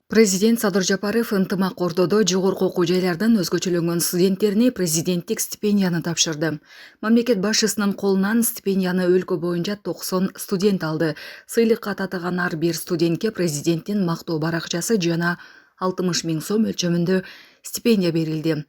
Президент Садыр Жапаров ынтымак ордодо жогорку окуу жайлардан өзгөчөлөнгөн студенттерине президенттик стипендияны тапшырды. Мамлекет башчысынын колунан стипендияны өлкө боюнча 90 студент алды. Сыйлыкка татыган ар бир студентке президенттин мактоо баракчасы жана 60 000 сом өлчөмүндө стипендия берилди.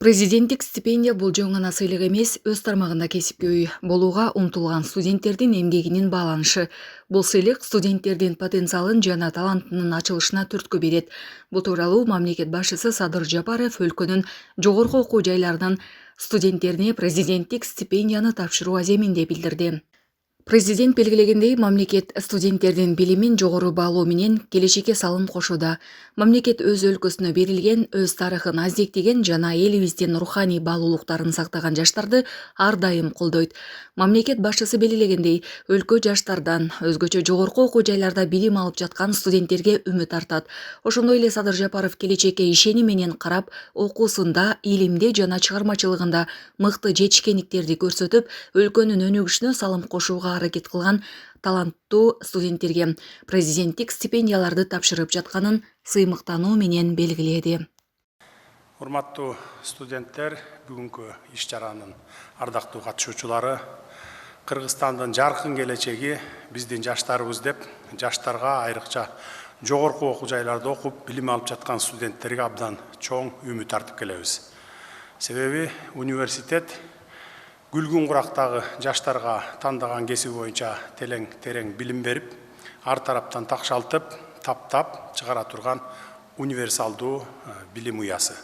Президенттик стипендия бул жөн гана сыйлык эмес, өз тармагында кесипкөй болууга умтулган студенттердин эмгегинин бааланышы. Бул сыйлык студенттердин потенциалын жана талантынын ачылышына түрткү берет. Бул тууралуу мамлекет башчысы Садыр Жапаров өлкөнүн жогорку окуу жайларынын студенттерине президенттик стипендияны тапшыруу аземинде билдирди. Президент белгилегендей, мамлекет студенттердин билимин жогору баалоо менен келечекке салым кошууда. Мамлекет өз өлкөсүнө берилген, өз тарыхын аздектеген жана элибиздин руханий баалуулуктарын сактаган жаштарды ар дайым колдойт. Мамлекет башчысы белгилегендей, өлкө жаштардан, өзгөчө жогорку окуу жайларда билим алып жаткан студенттерге үмүт артат. Ошондой эле Садыр Жапаров келечекке ишеним менен карап, окуусунда, илимде жана чыгармачылыгында мыкты жетишкендиктерди көрсөтүп, өлкөнүн өнүгүшүнө салым кошууга аракет кылган таланттуу студенттерге президенттик стипендияларды тапшырып жатканын сыймыктануу менен белгиледи. Урматтуу студенттер, бүгүнкү иш-чаранын ардактуу катышуучулары, Кыргызстандын жаркын келечеги биздин жаштарыбыз деп, жаштарга айрыкча жогорку окуу жайларда окуп билим алып жаткан студенттерге абдан чоң үмүт артып келебиз. Себеби университет күлгүн курактагы жаштарга тандаган кесиби боюнча терең билим берип, ар тараптан такшалтып, таптап чыгара турган универсалдуу билим уясы.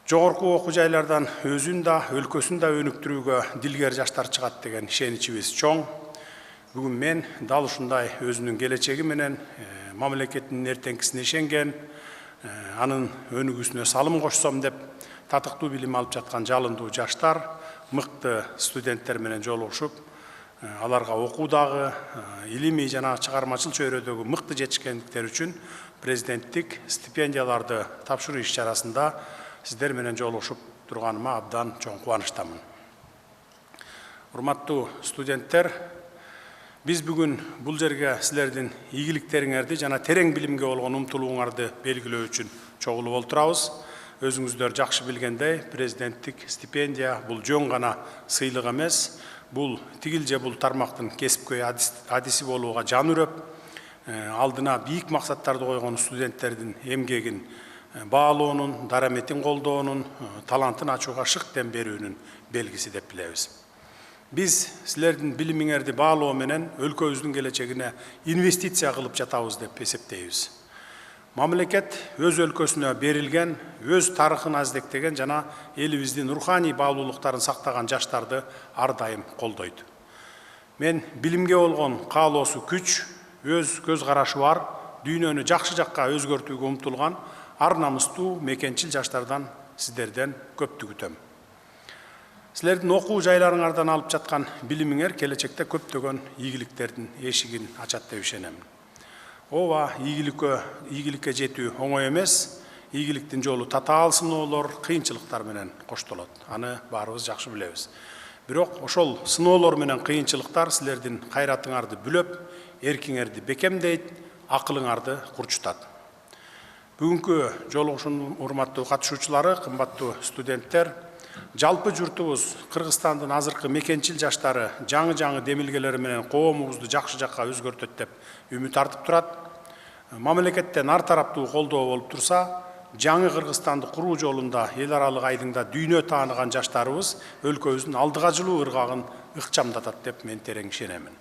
Жогорку окуу жайлардан өзүн да, өлкөсүн да өнүктүрүүгө дилгер жаштар чыгат деген ишеничибиз чоң. Бүгүн мен дал ушундай өзүнүн келечеги менен мамлекеттин эртеңкисине ишенген, анын өнүгүүсүнө салым кошсом деп татыктуу билим алып жаткан жалындуу жаштар, мыкты студенттер менен жолугушуп, аларга окуудагы, илимий жана чыгармачыл чөйрөдөгү мыкты жетишкендиктер үчүн президенттик стипендияларды тапшыруу иш-чарасында сиздер менен жолугушуп турганыма абдан чоң кубанычтамын. Урматтуу студенттер, биз бүгүн бул жерге силердин ийгиликтериңерди жана терең билимге болгон умтулууңарды белгилөө үчүн чогулуп олтурабыз. Өзүңүздөр жакшы билгендей, президенттик стипендия бул жөн гана сыйлык эмес, бул тигил же бул тармактын кесипкөй адиси болууга жан үрөп, алдына бийик максаттарды койгон студенттердин эмгегин баалоонун, дараметин колдоонун, талантын ачууга шык дем берүүнүн белгиси деп билебиз. Биз силердин билимиңерди баалоо менен өлкөбүздүн келечегине инвестиция кылып жатабыз деп эсептейбиз. Мамлекет өз өлкөсүнө берилген, өз тарыхын аздектеген жана элибиздин руханий баалуулуктарын сактаган жаштарды ар дайым колдойт. Мен билимге болгон каалоосу күч, өз көз карашы бар, дүйнөнү жакшы жакка өзгөртүүгө умтулган ар намыстуу мекенчил жаштардан сиздерден көптү күтөм. Силердин окуу жайларыңардан алып жаткан билимиңер келечекте көптөгөн ийгиликтердин эшигин ачат деп ишенем. Ооба, ийгиликке жетүү оңой эмес, ийгиликтин жолу татаал сыноолор, кыйынчылыктар менен коштолот. Аны баарыбыз жакшы билебиз. Бирок ошол сыноолор менен кыйынчылыктар силердин кайратыңарды бүлөп, эркиңерди бекемдейт, акылыңарды курчутат. Бүгүнкү жолугушуунун урматтуу катышуучулары, кымбаттуу студенттер, жалпы журтубуз Кыргызстандын азыркы мекенчил жаштары жаңы демилгелери менен коомубузду жакшы жакка өзгөртөт деп үмүт артып турат. Мамлекеттен ар тараптуу колдоо болуп турса, жаңы Кыргызстанды куруу жолунда эл аралык айдыңда дүйнө тааныган жаштарыбыз өлкөбүздүн алдыга жылуу ыргагын ыкчамдатат деп мен терең ишенемин.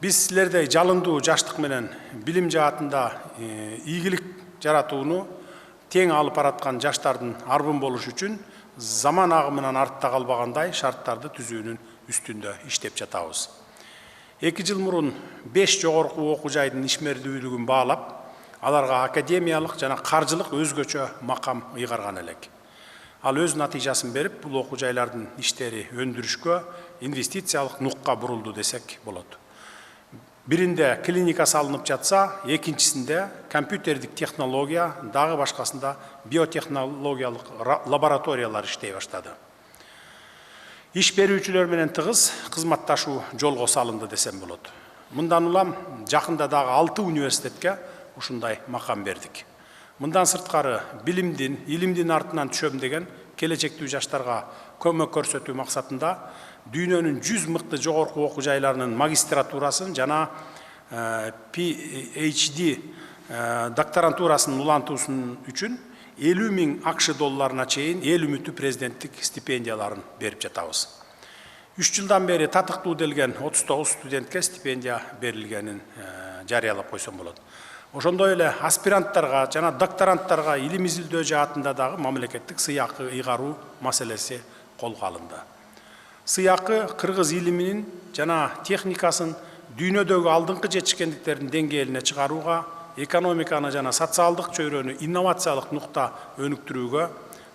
Биз силердей жалындуу жаштык менен билим жаатында ийгилик жаратууну тең алып бараткан жаштардын арбын болуш үчүн заман агымынан артта калбагандай шарттарды түзүүнүн үстүндө иштеп жатабыз. 2 жыл мурун 5 жогорку окуу жайдын ишмердүүлүгүн баалап, аларга академиялык жана каржылык өзгөчө макам ыйгарган элек. Ал өз натыйжасын берип, бул окуу жайлардын иштери өндүрүшкө, инвестициялык нукка бурулду десек болот. Биринде клиника салынып жатса, экинчисинде компьютердик технология, дагы башкасында биотехнологиялык лабораториялар иштей баштады. иш берүүчүлөр менен тыгыз кызматташуу жолго салынды десем болот. Мындан улам жакында дагы 6 университетке ушундай макам бердик. Мындан сырткары билимдин, илимдин артынан түшөм деген келечектүү жаштарга көмөк көрсөтүү максатында дүйнөнүн 100 мыкты жогорку окуу жайларынын магистратурасын жана PhD докторантурасын улантуусун үчүн 50.000 акш долларына чейин эл үмүтү президенттик стипендияларын берип жатабыз. 3 жылдан бери татыктуу делген 39 студентке стипендия берилгенин жарыялап койсом болот. Ошондой эле аспиранттарга жана докторанттарга илим изилдөө жаатында дагы мамлекеттик сыйакы ыйгаруу маселеси колго алынды. Сыйакы кыргыз илиминин жана техникасын дүйнөдөгү алдыңкы жетишкендиктердин деңгээлине чыгарууга, экономиканы жана социалдык чөйрөнү инновациялык нукта өнүктүрүүгө,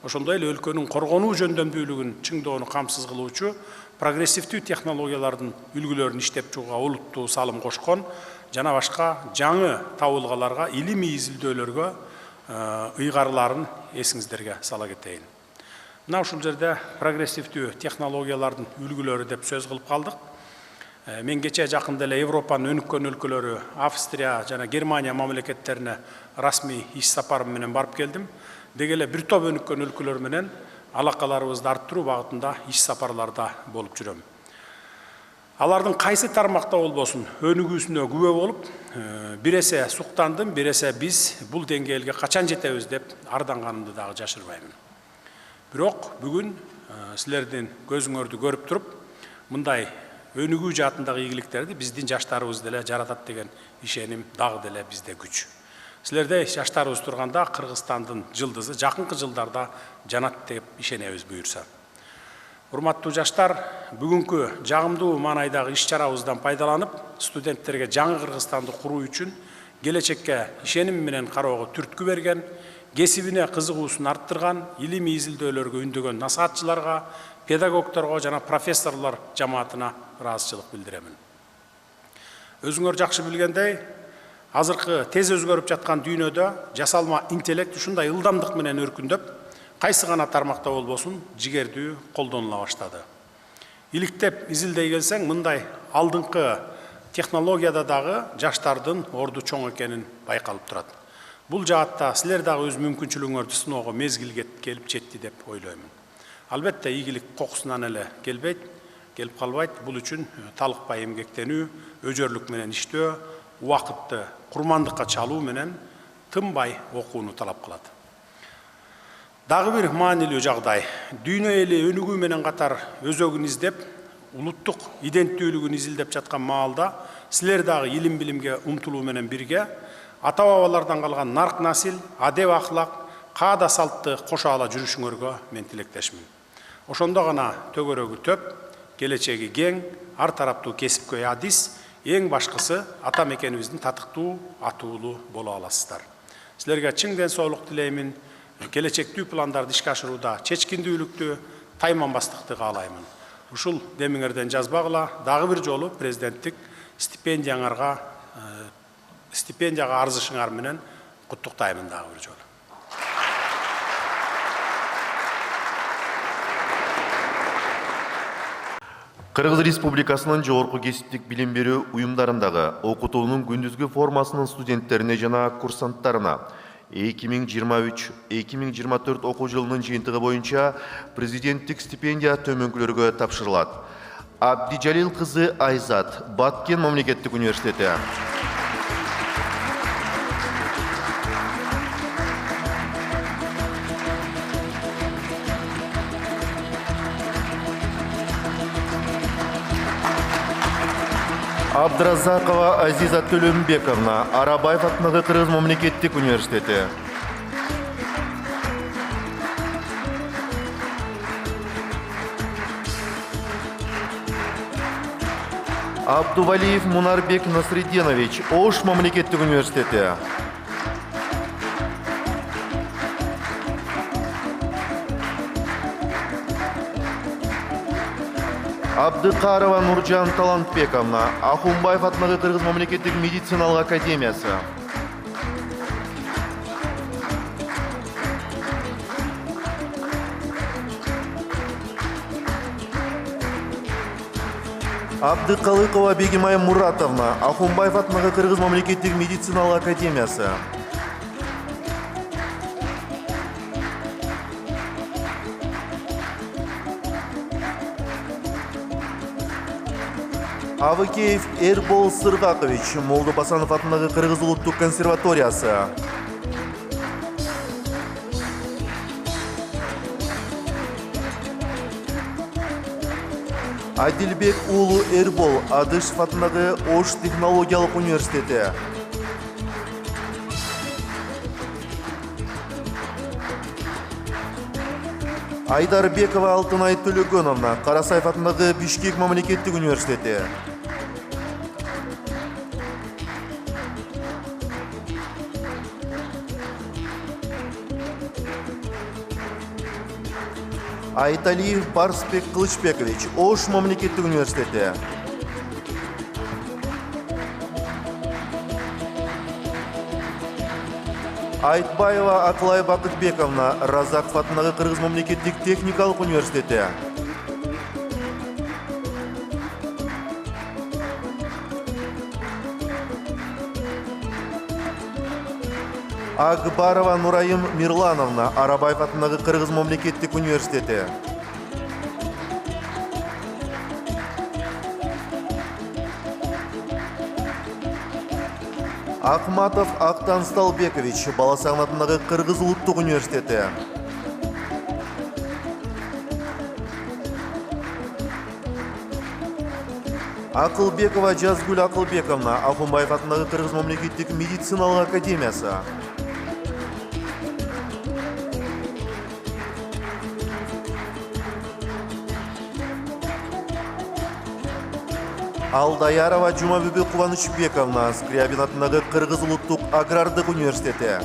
ошондой эле өлкөнүн коргонуу жөндөмдүүлүгүн чыңдоону камсыз кылуучу прогрессивдүү технологиялардын үлгүлөрүн иштеп чыгууга олуттуу салым кошкон жана башка жаңы табылгаларга, илимий изилдөөлөргө ыйгарыларын эсиңиздерге сала кетейин. Мына ушул жерде прогрессивдүү технологиялардын үлгүлөрү деп сөз кылып калдык. Мен кече жакында эле Европанын өнүккөн өлкөлөрү Австрия жана Германия мамлекеттерине расмий иш сапарым менен барып келдим. Деги эле бир топ өнүккөн өлкөлөр менен алакаларыбызды арттыруу багытында иш сапарларда болуп жүрөм. Алардын кайсы тармакта болбосун өнүгүүсүнө күбө болуп, бир эсе суктандым, бир эсе биз бул деңгээлге качан жетебиз деп арданганымды дагы жашырбаймын. Бирок бүгүн силердин көзүңөрдү көрүп туруп, мындай өнүгүү жаатындагы ийгиликтерди биздин жаштарыбыз деле жаратат деген ишеним дагы деле бизде күч. Силердей жаштарыбыз турганда Кыргызстандын жылдызы жакынкы жылдарда жанат деп ишенебиз буюрса. Урматтуу жаштар, бүгүнкү жагымдуу маанайдагы иш-чарабыздан пайдаланып, студенттерге жаңы Кыргызстанды куруу үчүн келечекке ишеним менен кароого түрткү берген, кесибине кызыгуусун арттырган, илимий изилдөөлөргө үндөгөн насаатчыларга, педагогторго жана профессорлор жамаатына ыраазычылык билдиремин. Өзүңөр жакшы билгендей, азыркы тез өзгөрүп жаткан дүйнөдө жасалма интеллект ушундай ылдамдык менен өркүндөп, кайсы гана тармакта болбосун жигердүү колдонула баштады. Иликтеп изилдей келсең, мындай алдыңкы технологияда дагы жаштардын орду чоң экенин байкалып турат. Бул жаатта силер дагы өз мүмкүнчүлүгүңөрдү сыноого мезгил келип жетти деп ойлоймун. Албетте ийгилик кокусунан эле келип калбайт. Бул үчүн талыкпай эмгектенүү, өжөрлүк менен иштөө, убакытты курмандыкка чалуу менен тынбай окууну талап кылат. Дагы бир маанилүү жагдай. Дүйнө эли өнүгүү менен катар өзөгүн издеп, улуттук иденттүүлүгүн изилдеп жаткан маалда, силер дагы илим билимге умтулуу менен бирге ата-бабалардан калган нарк насил, адеп ахлак, каада салтты кошо ала жүрүшүңөргө мен тилектешмин. Ошондо гана төгөрөгү төп, келечеги кең, ар тараптуу кесипкөй адис, эң башкысы ата мекенибиздин татыктуу, атуулуу боло аласыздар. Силерге чың ден соолук тилеймин. Келечектүү пландарды ишке ашырууда чечкиндүүлүктү, тайманбастыкты каалаймын. Ушул демиңерден жазбагыла, дагы бир жолу президенттик стипендияга арзышыңар менен куттуктаймын дагы бир жолу. Кыргыз Республикасынын жогорку кесиптик билим берүү уюмдарындагы окутуунун күндүзгү формасынын студенттерине жана курсанттарына 2023-2024 окуу жылынын жыйынтыгы боюнча президенттик стипендия төмөнкүлөргө тапшырылат. Абдижалил кызы Айзат, Баткен мамлекеттик университети. Абдразакова Азиза Төлөмбековна, Арабаев атындагы Кыргыз мамлекеттик университети. Абдувалиев Мунарбек Насреденович, Ош мамлекеттик университети. Абдыкарова Нуржан Талантбековна, Ахунбаев атындагы Кыргыз мамлекеттик медициналык академиясы. Абдыкалыкова Бегимай Муратовна, Ахунбаев атындағы Кыргыз мамлекеттик медициналык академиясы. Авыкеев Эрбол Сыргакович, Молдо Басанов атындағы Кыргыз улуттук консерваториясы. Адилбек уулу Эрбол, Адышев атындағы Ош технологиялык университети. Айдарбекова Алтынай Төлөгөновна, Карасаев атындағы Бишкек мамлекеттик университети. Айталиев Барсбек Кылычбекович, Ош мамлекеттик университети. Айтбаева Аклай Бакытбековна, Разаков атындағы Кыргыз мамлекеттик техникалык университети. Акбарова Нурайым Мирлановна, Арабаев атындағы Кыргыз мамлекеттик университети. Акматов Актан Сталбекович, Баласагын атындағы Кыргыз улуттук университети. Акылбекова Жазгүл Акылбековна, Ахунбаев атындағы Кыргыз мамлекеттик медициналык академиясы. Алдаярова Жумабүбү Кубанычбековна, Скрябин атындағы Кыргыз улуттук агрардык университети.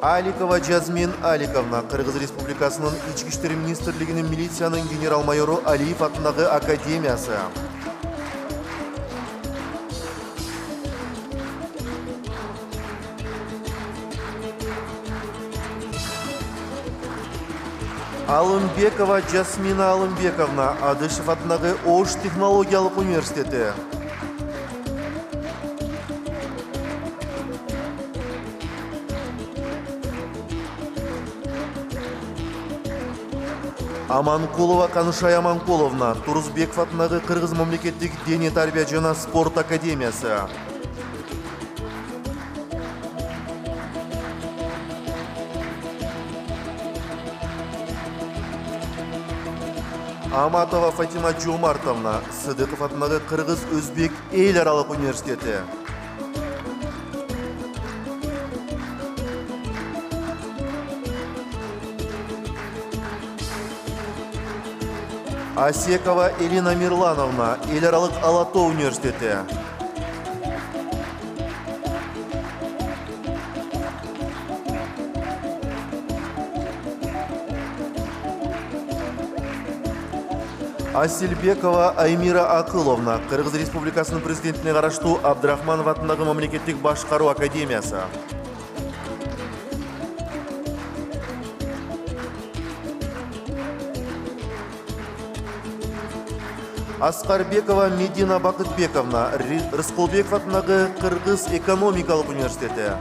Аликова Жазмин Аликовна, Кыргыз Республикасынын Ички иштер министрлигинин милициянын генерал-майору Алиев атындағы академиясы. Алымбекова Жасмина Алымбековна, Адышев атындағы Ош технологиялык университети. Аманкулова Канышай Аманкуловна, Турузбеков атындағы Кыргыз мамлекеттик дене тарбия жана спорт академиясы. Аматова Фатима Жомартовна, Сыдыков атындағы Кыргыз Өзбек эл аралык университети. Асекова Элина Мирлановна, эл аралык Алато университети. Асилбекова Аймира Акыловна, Кыргыз Республикасынын президентине караштуу Абдрахманов атындагы мамлекеттик башкаруу академиясы. Аскарбекова Медина Бакытбековна, Рыскулбеков атындагы Кыргыз экономикалык университети.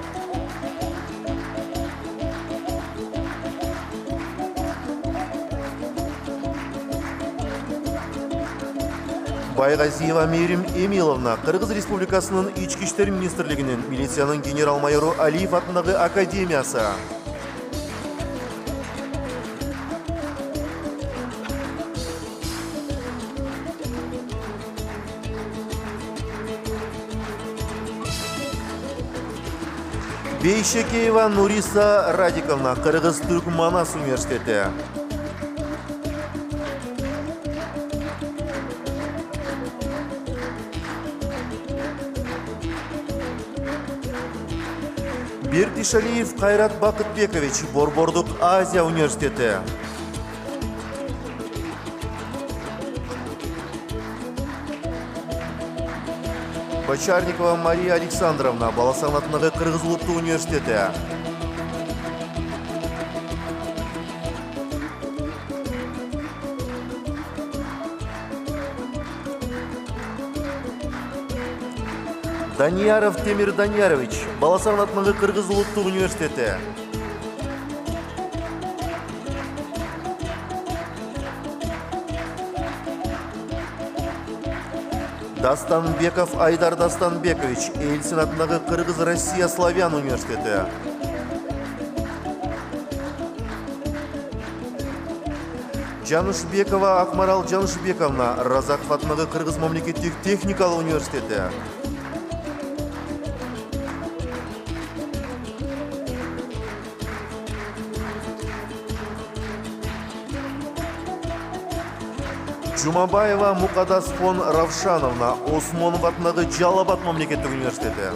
Байгазиева Мерим Эмиловна, Кыргыз Республикасынын Ички иштер министрлигинин милициянын генерал-майору Алиев атындагы академиясы. Бейшекеева Нуриса Радиковна, Кыргыз Түркманас университети. Бердишалиев Кайрат Бакытбекович, Борбордук Азия университети. Бочарникова Мария Александровна, Баласан атындагы Кыргыз улуттук университети. Данияров Темир Даниярович, Баласагын атындагы Кыргыз улуттук университети. Дастанбеков Айдар Дастанбекович, Эльсин атындагы Кыргыз Россия Славян университети. Жанышбекова Акмарал Жанышбековна, Разаков атындагы Кыргыз мамлекеттик техникалык университети. Жумабаева Мукадас фон Равшановна, Осмонов атындагы Жалал-Абад мамлекеттик университети.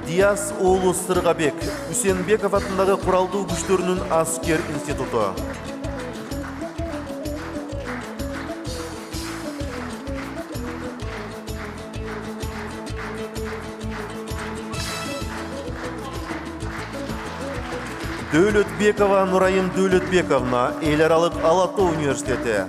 Диас уулу Сыргабек, Үсенбеков атындагы Куралдуу күчтөрүнүн аскер институту. Дөөлөтбекова Нурайым Дөөлөтбековна, Эл аралык Ала Тоо университети.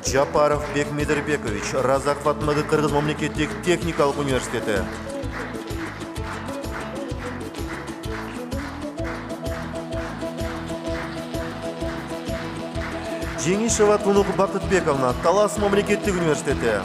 Жапаров Бекмедербекович, Разаков атындагы Кыргыз мамлекеттик техникалык университети. Жеңишева Тунук Бакытбековна, Талас мамлекеттик университети.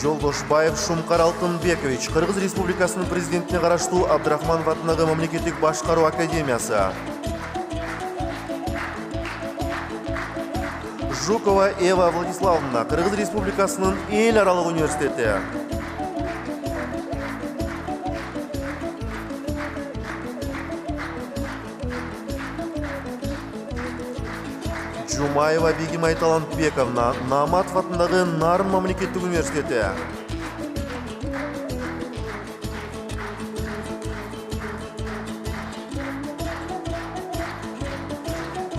Жолдошбаев Шумкар Алтынбекович, Кыргыз Республикасынын президентине караштуу Абдрахманов атындагы мамлекеттик башкаруу академиясы. Жукова Эва Владиславовна, Кыргыз Республикасынын Эл аралык университети. Жумаева Бегимай Талантбековна, Наматов атындагы Нарын мамлекеттик университети.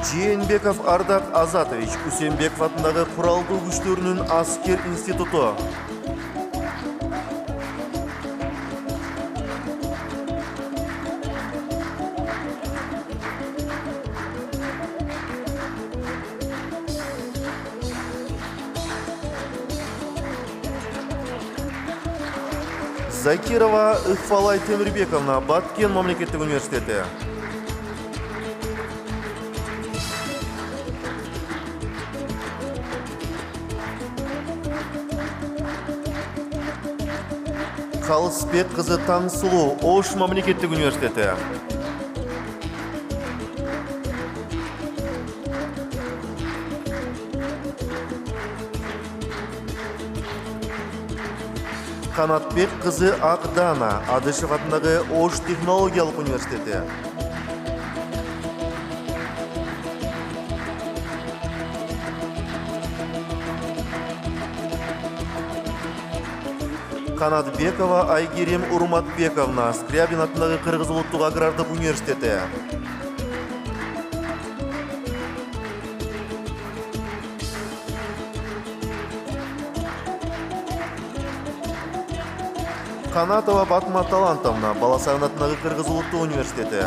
Жээнбеков Ардак Азатович, Үсенбеков атындагы Куралдуу күчтөрүнүн аскер институту. Закирова Ыхфалай Темирбековна, Баткен мамлекеттик университети. Калысбек кызы Таңсулуу, Ош мамлекеттик университети. Канатбек кызы Акдана, Адышев атындагы Ош технологиялык университети. Канатбекова Айгерим Урматбековна, Скрябин атындагы Кыргыз улуттук агрардык университети. Канатова Батма Талантовна, Баласагын атындагы Кыргыз улуттук университети.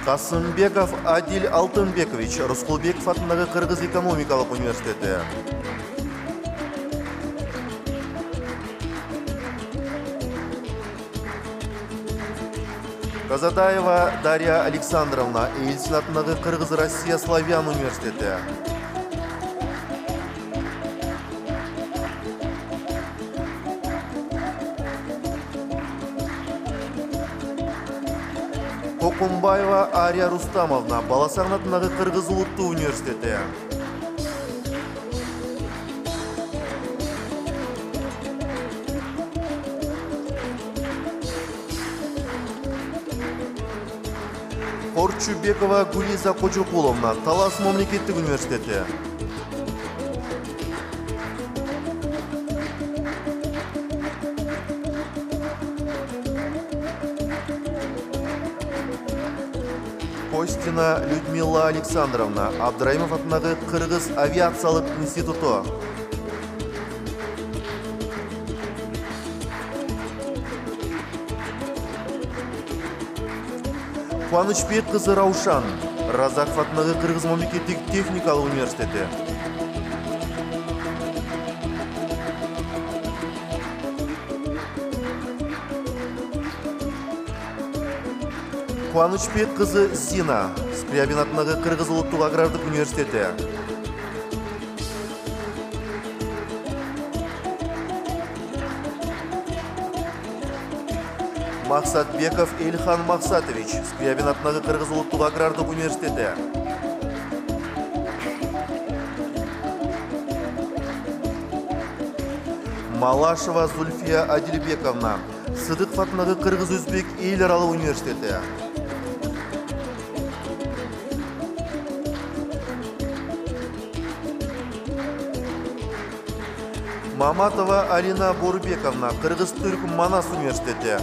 Касымбеков Адил Алтынбекович, Рускулбеков атындагы Кыргыз экономикалык университети. Казадаева Дарья Александровна, Эльсин атындагы Кыргыз Россия Славян университети. Кокумбаева Ария Рустамовна, Баласагын атындагы Кыргыз улуттук университети. Корчубекова Гулиза Кожокуловна, Талас мамлекеттик университети. Костина Людмила Александровна, Абдраимов атындағы Кыргыз авиациялык институту. Кубанычбек кызы Раушан, Разаков атындағы Кыргыз мамлекеттик техникалык университети. Кубанычбек кызы Зина, Скрябин атындағы Кыргыз улуттук агрардык университети. Максатбеков Эльхан Максатович, Скрябин атындағы Кыргыз улуттук агрардык университети. Малашева Зульфия Адильбековна, Сыдыков атындағы Кыргыз Өзбек эл аралык университети. Маматова Алина Борбековна, Кыргыз-Түрк Манас университети.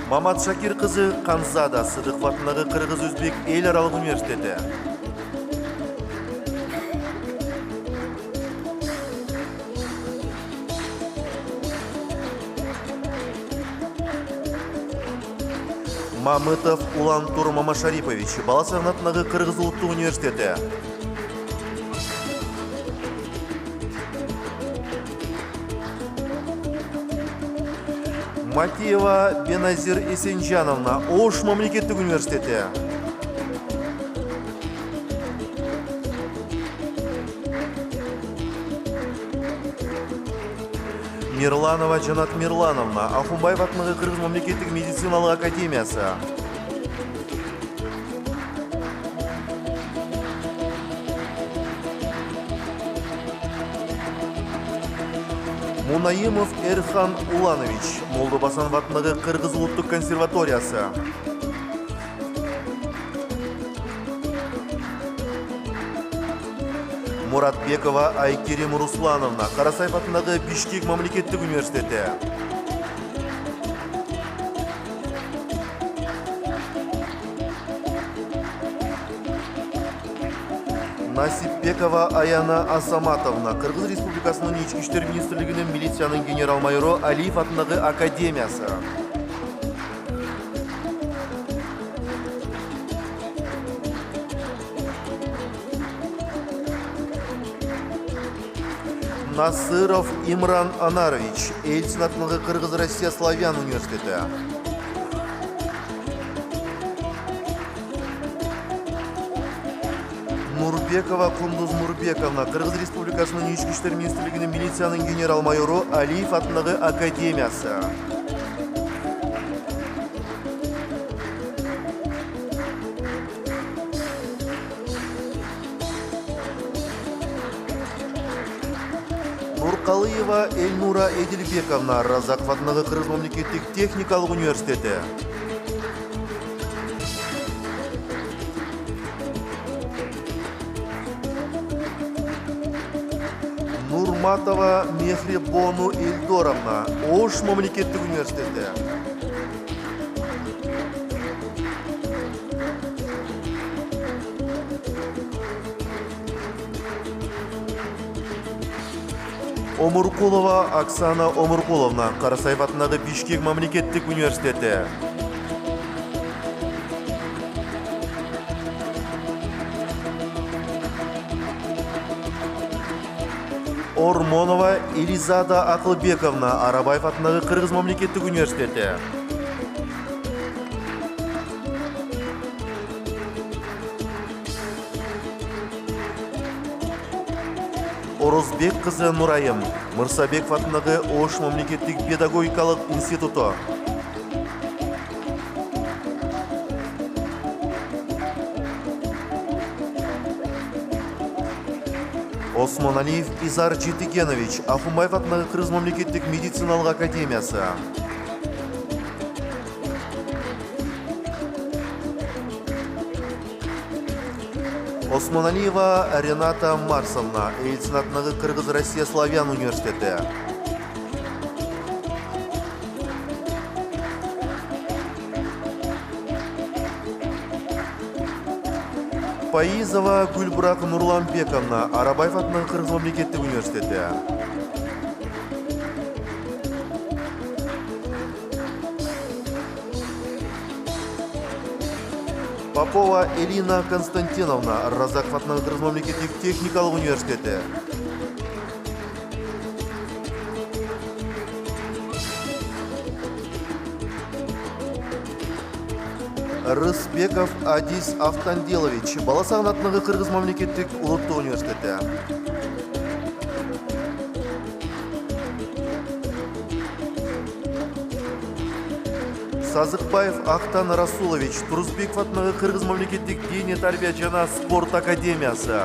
Мамат Шакир кызы Канзада, Сыдыков атындағы Кыргыз-Өзбек эл аралык университети. Мамытов Улантур Мамашарипович, Баласаган атындағы Кыргыз улуттук университети. Матиева Беназир Эсенжановна, Ош мамлекеттик университети. Мирланова Жанат Мирлановна, Ахунбаев атындағы Кыргыз мамлекеттик медициналык академиясы. Мунаимов Эрхан Уланович, Молдобасанов атындағы Кыргыз улуттук консерваториясы. Муратбекова Айкерим Руслановна, Карасаев атындағы Бишкек мамлекеттик университети. Насипбекова Аяна Асаматовна, Кыргыз Республикасынын Ички иштер министрлигинин милициянын генерал-майору Алиев атындағы академиясы. Насыров Имран Анарович, Эльцин атындағы Кыргыз Россия Славян университети. Нурбекова Кундуз Мурбековна, Кыргыз Республикасынын Ички иштер министрлигинин милициянын генерал-майору Алиев атындағы академиясы. Нуркалыева Эльнура Эдилбековна, Разаков атындағы Кыргыз мамлекеттик техникалык университети. Нурматова Мехребону Эльдоровна, Ош мамлекеттик университети. Омуркулова Оксана Омуркуловна, Карасаев атындағы Бишкек мамлекеттик университети. Ормонова Элизада Акылбековна, Арабаев атындағы Кыргыз мамлекеттик университети. Орозбек кызы Нурайым, Мырсабеков атындағы Ош мамлекеттик педагогикалык институту. Осмоналиев Изар Жетигенович, Ахунбаев атындағы Қырғыз мемлекеттік медициналық академиясы. Осмоналиева Рената Марсовна, Ельцин атындағы Қырғыз-Россия Славян университеті. Паизова Гүлбұрақ Нұрланбековна, Арабаев атындағы Қырғыз мемлекеттік университеті. Попова Элина Константиновна, Разаков атындағы Қырғыз мемлекеттік техникалық университеті. Рысбеков Адис Автанделович, Баласағын атындағы Қырғыз мемлекеттік ұлттық университеті. Сазықбаев Ақтан Расулович, Турузбеков атындағы Қырғыз мемлекеттік дене тәрбие жана спорт академиясы.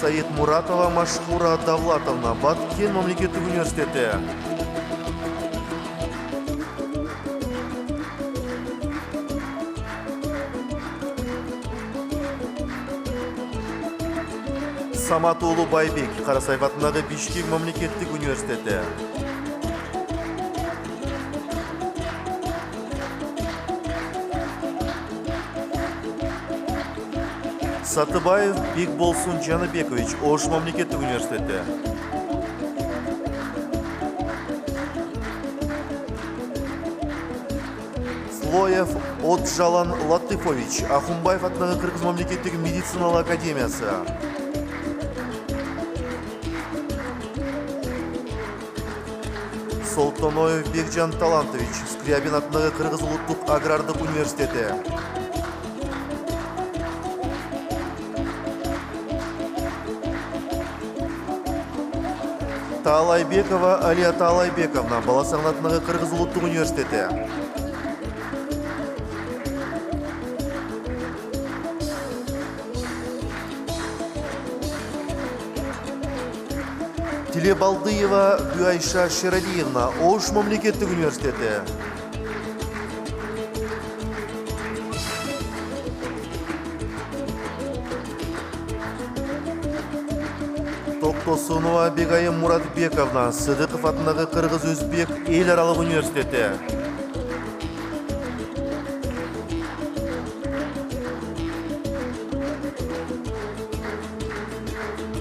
Саид Муратова Машхура Давлатовна, Баткен мемлекеттік университеті. Саматулы Байбек, Қарасаев атындағы Бишкек мемлекеттік университеті. Сатыбаев Бекболсун Жаныбекович, Ош мемлекеттік университеті. Слоев Отжалан Латыфович, Ахунбаев атындағы Қырғыз мемлекеттік медициналық академиясы. Солтоноев Бекжан Талантович, Скрябин атындағы Қырғыз ұлттық агрардық университеті. Таалайбекова Алия Таалайбековна, Баласағын атындағы Қырғыз ұлттық университеті. Телебалдыева Гюайша Шералиевна, Ош мемлекеттік университеті. Тоқтосунова Бегайым Муратбековна, Сыдықов атындағы Қырғыз-Өзбек ел аралық университеті.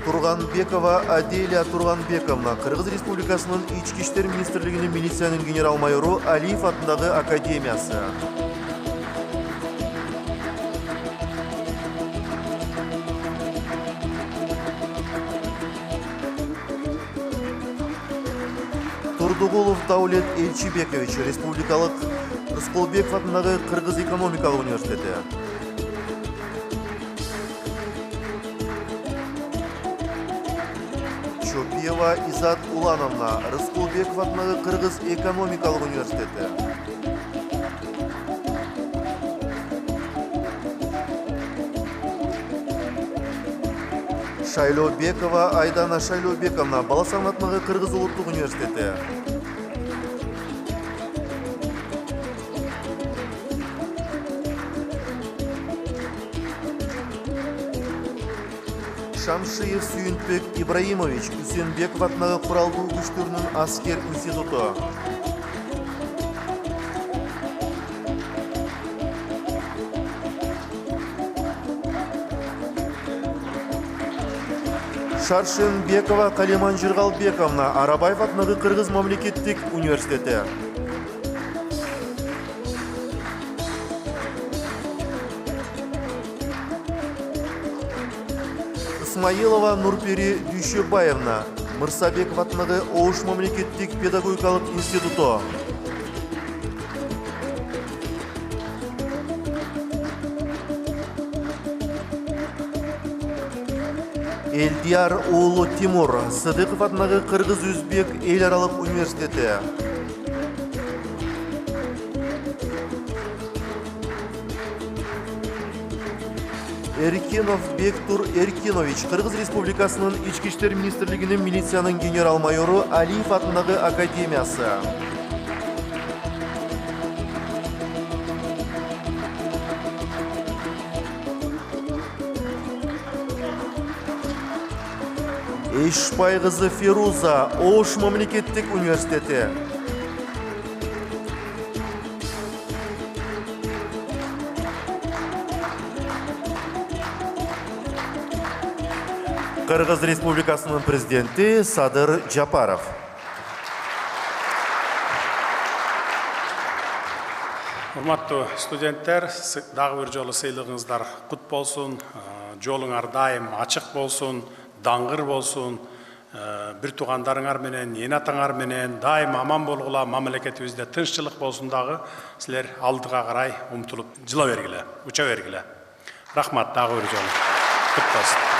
Турганбекова Аделия Турганбековна, Қырғыз Республикасының Ички иштер министрлігінің милицияның генерал-майору Алиев атындағы академиясы. Турдугулов Даулет Эльчибекович, республикалық Рысқұлбеков атындағы Қырғыз экономикалық университеті. Чопиева Изат Улановна, Рысқұлбеков атындағы Қырғыз экономикалық университеті. Шайлобекова Айдана Шайлобековна, Баласағын атындағы Қырғыз ұлттық университеті. Шамшиев Сүйінтбек Ибраимович, Үсенбеков атындағы Құралды күштерінің аскер институты. Шаршенбекова Қалиман Жырғалбековна, Арабаев атындағы Қырғыз мемлекеттік университеті. Исмаилова Нурпери Дүйшебаевна, Мырсабеков атындағы Ош мемлекеттік педагогикалық институты. Элдияр Улу Тимур, Сыдықов атындағы Қырғыз-Өзбек ел аралық университеті. Эркинов Бектур Эркинович, Кыргыз Республикасынын Ички иштер министрлигинин милициянын генерал-майору Алиев атындагы академиясы. Эшпай кызы Феруза, Ош мамлекеттик университети. Кыргыз Республикасынын президенти Садыр Жапаров. Урматтуу студенттер, дагы бир жолу сыйлыгыңыздар кут болсун, жолуңар дайым ачык болсун, даңгыр болсун, бир туугандарыңар менен, эне атаңар менен дайым аман болгула, мамлекетибизде тынччылык болсун дагы, силер алдыга карай умтулуп жыла бергиле, уча бергиле. Рахмат, дагы бир жолу. Кут болсун.